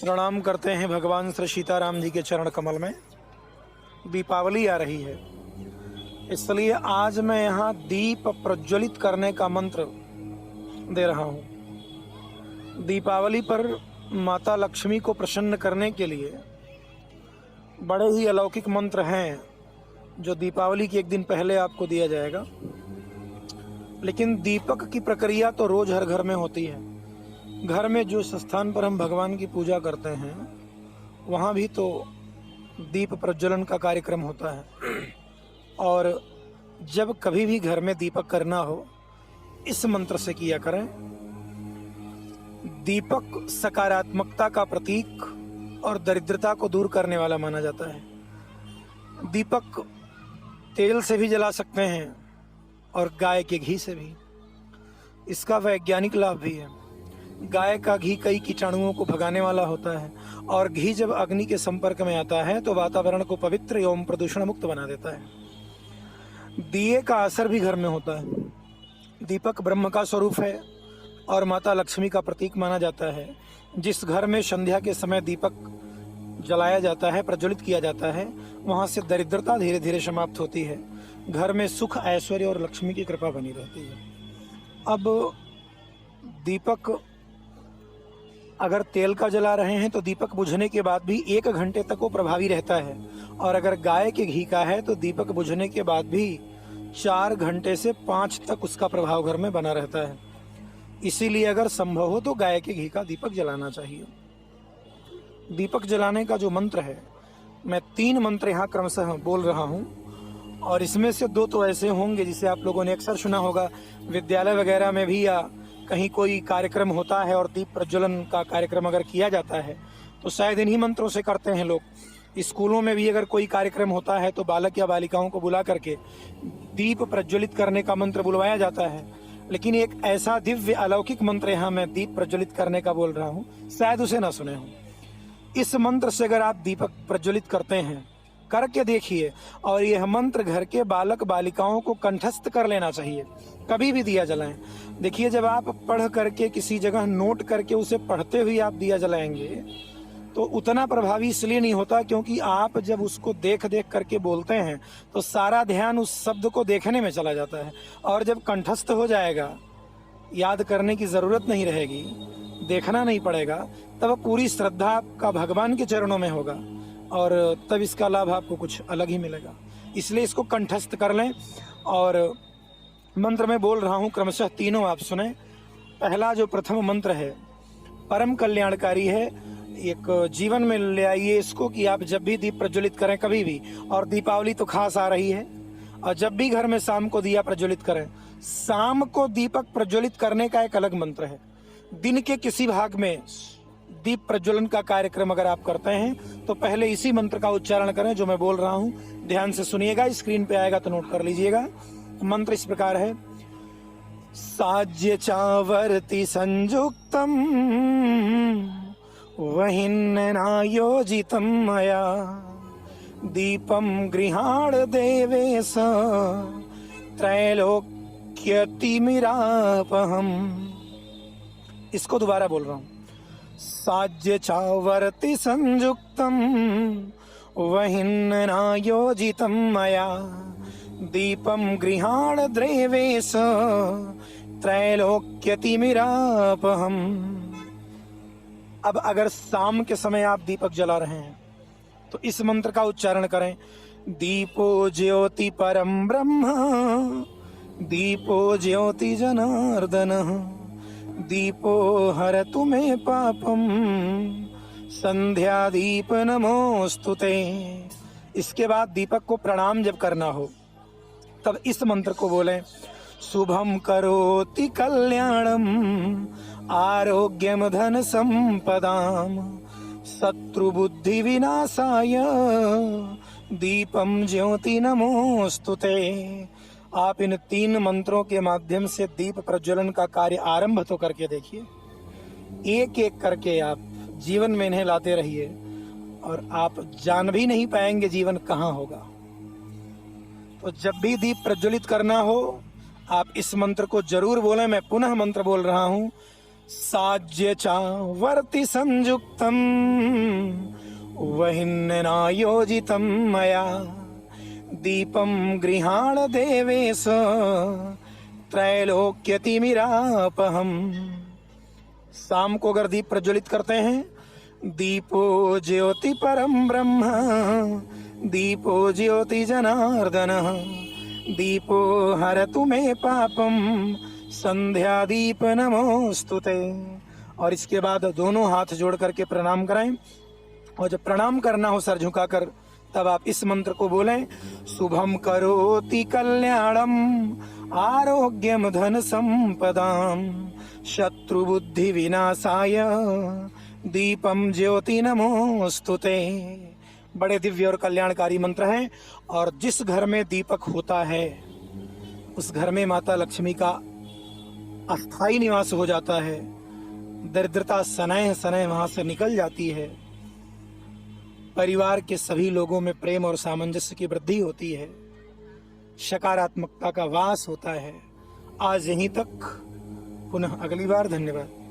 प्रणाम करते हैं भगवान श्री सीताराम जी के चरण कमल में। दीपावली आ रही है, इसलिए आज मैं यहाँ दीप प्रज्वलित करने का मंत्र दे रहा हूँ। दीपावली पर माता लक्ष्मी को प्रसन्न करने के लिए बड़े ही अलौकिक मंत्र हैं जो दीपावली के एक दिन पहले आपको दिया जाएगा। लेकिन दीपक की प्रक्रिया तो रोज हर घर में होती है। घर में जो स्थान पर हम भगवान की पूजा करते हैं वहाँ भी तो दीप प्रज्वलन का कार्यक्रम होता है। और जब कभी भी घर में दीपक करना हो इस मंत्र से किया करें। दीपक सकारात्मकता का प्रतीक और दरिद्रता को दूर करने वाला माना जाता है। दीपक तेल से भी जला सकते हैं और गाय के घी से भी। इसका वैज्ञानिक लाभ भी है। गाय का घी कई कीटाणुओं को भगाने वाला होता है और घी जब अग्नि के संपर्क में आता है तो वातावरण को पवित्र एवं प्रदूषण मुक्त बना देता है। दिए का असर भी घर में होता है। दीपक ब्रह्म का स्वरूप है और माता लक्ष्मी का प्रतीक माना जाता है। जिस घर में संध्या के समय दीपक जलाया जाता है, प्रज्वलित किया जाता है, वहां से दरिद्रता धीरे धीरे समाप्त होती है। घर में सुख, ऐश्वर्य और लक्ष्मी की कृपा बनी रहती है। अब दीपक अगर तेल का जला रहे हैं तो दीपक बुझने के बाद भी 1 घंटे तक वो प्रभावी रहता है, और अगर गाय के घी का है तो दीपक बुझने के बाद भी 4 घंटे से 5 तक उसका प्रभाव घर में बना रहता है। इसीलिए अगर संभव हो तो गाय के घी का दीपक जलाना चाहिए। दीपक जलाने का जो मंत्र है, मैं 3 मंत्र यहाँ क्रमशः बोल रहा हूँ, और इसमें से 2 तो ऐसे होंगे जिसे आप लोगों ने अक्सर सुना होगा। विद्यालय वगैरह में भी या कहीं कोई कार्यक्रम होता है और दीप प्रज्वलन का कार्यक्रम अगर किया जाता है तो शायद इन्हीं मंत्रों से करते हैं लोग। स्कूलों में भी अगर कोई कार्यक्रम होता है तो बालक या बालिकाओं को बुला करके दीप प्रज्वलित करने का मंत्र बुलवाया जाता है। लेकिन एक ऐसा दिव्य अलौकिक मंत्र यहाँ मैं दीप प्रज्वलित करने का बोल रहा हूँ, शायद उसे ना सुने हो। इस मंत्र से अगर आप दीपक प्रज्वलित करते हैं, करके देखिए, और यह मंत्र घर के बालक बालिकाओं को कंठस्थ कर लेना चाहिए। कभी भी दिया जलाएं। देखिए, जब आप पढ़ करके किसी जगह नोट करके उसे पढ़ते हुए आप दिया जलाएंगे तो उतना प्रभावी इसलिए नहीं होता क्योंकि आप जब उसको देख देख करके बोलते हैं तो सारा ध्यान उस शब्द को देखने में चला जाता है, और जब कंठस्थ हो जाएगा, याद करने की जरूरत नहीं रहेगी, देखना नहीं पड़ेगा, तब पूरी श्रद्धा आपका भगवान के चरणों में होगा और तब इसका लाभ आपको कुछ अलग ही मिलेगा। इसलिए इसको कंठस्थ कर लें। और मंत्र में बोल रहा हूँ क्रमशः तीनों आप सुने। पहला जो प्रथम मंत्र है परम कल्याणकारी है। एक जीवन में ले आइए इसको कि आप जब भी दीप प्रज्वलित करें, कभी भी, और दीपावली तो खास आ रही है, और जब भी घर में शाम को दिया प्रज्वलित करें। शाम को दीपक प्रज्वलित करने का एक अलग मंत्र है। दिन के किसी भाग में दीप प्रज्वलन का कार्यक्रम अगर आप करते हैं तो पहले इसी मंत्र का उच्चारण करें जो मैं बोल रहा हूं। ध्यान से सुनिएगा, स्क्रीन पे आएगा तो नोट कर लीजिएगा। मंत्र इस प्रकार है। साज्य चावर्ति संयुक्तम वहिन्नायोजितं मया दीपम गृहाण देवेश त्रैलोक्यतिमिरापहम। इसको दोबारा बोल रहा हूं। साज्य चावर्ति संयुक्तम वहिन्नायोजितं मया दीपम गृहाण द्रेवेश त्रैलोक्यतिमिरापहम। अब अगर शाम के समय आप दीपक जला रहे हैं तो इस मंत्र का उच्चारण करें। दीपो ज्योति परम ब्रह्म दीपो ज्योति जनार्दन दीपो हरतु मे पापम संध्या दीप नमोस्तुते। इसके बाद दीपक को प्रणाम जब करना हो तब इस मंत्र को बोलें। शुभम करोति कल्याणम आरोग्यम धन संपदाम शत्रु बुद्धि विनाशाय दीपम ज्योति नमोस्तुते। आप इन 3 मंत्रों के माध्यम से दीप प्रज्वलन का कार्य आरंभ तो करके देखिए। एक एक करके आप जीवन में इन्हें लाते रहिए और आप जान भी नहीं पाएंगे जीवन कहाँ होगा। तो जब भी दीप प्रज्वलित करना हो आप इस मंत्र को जरूर बोलें। मैं पुनः मंत्र बोल रहा हूँ। साज्य चावर्ति संयुक्तम वहिन्नायोजितं मया दीपम गृहाण देवेश त्रैलोक्यतिमिरापहम। शाम को अगर दीप प्रज्वलित करते हैं, दीपो ज्योति परम ब्रह्म, दीपो ज्योति जनार्दन, दीपो हरतु मे पापम, संध्या दीप नमोस्तुते। और इसके बाद दोनों हाथ जोड़ करके प्रणाम करें, और जब प्रणाम करना हो सर झुकाकर, तब आप इस मंत्र को बोलें, शुभम करोति कल्याणम आरोग्यम धन संपदाम शत्रु बुद्धि विनाशाय दीपम ज्योति नमोस्तुते। बड़े दिव्य और कल्याणकारी मंत्र हैं, और जिस घर में दीपक होता है उस घर में माता लक्ष्मी का अस्थायी निवास हो जाता है। दरिद्रता सनय सनय वहां से निकल जाती है। परिवार के सभी लोगों में प्रेम और सामंजस्य की वृद्धि होती है। सकारात्मकता का वास होता है। आज यहीं तक, पुनः अगली बार। धन्यवाद।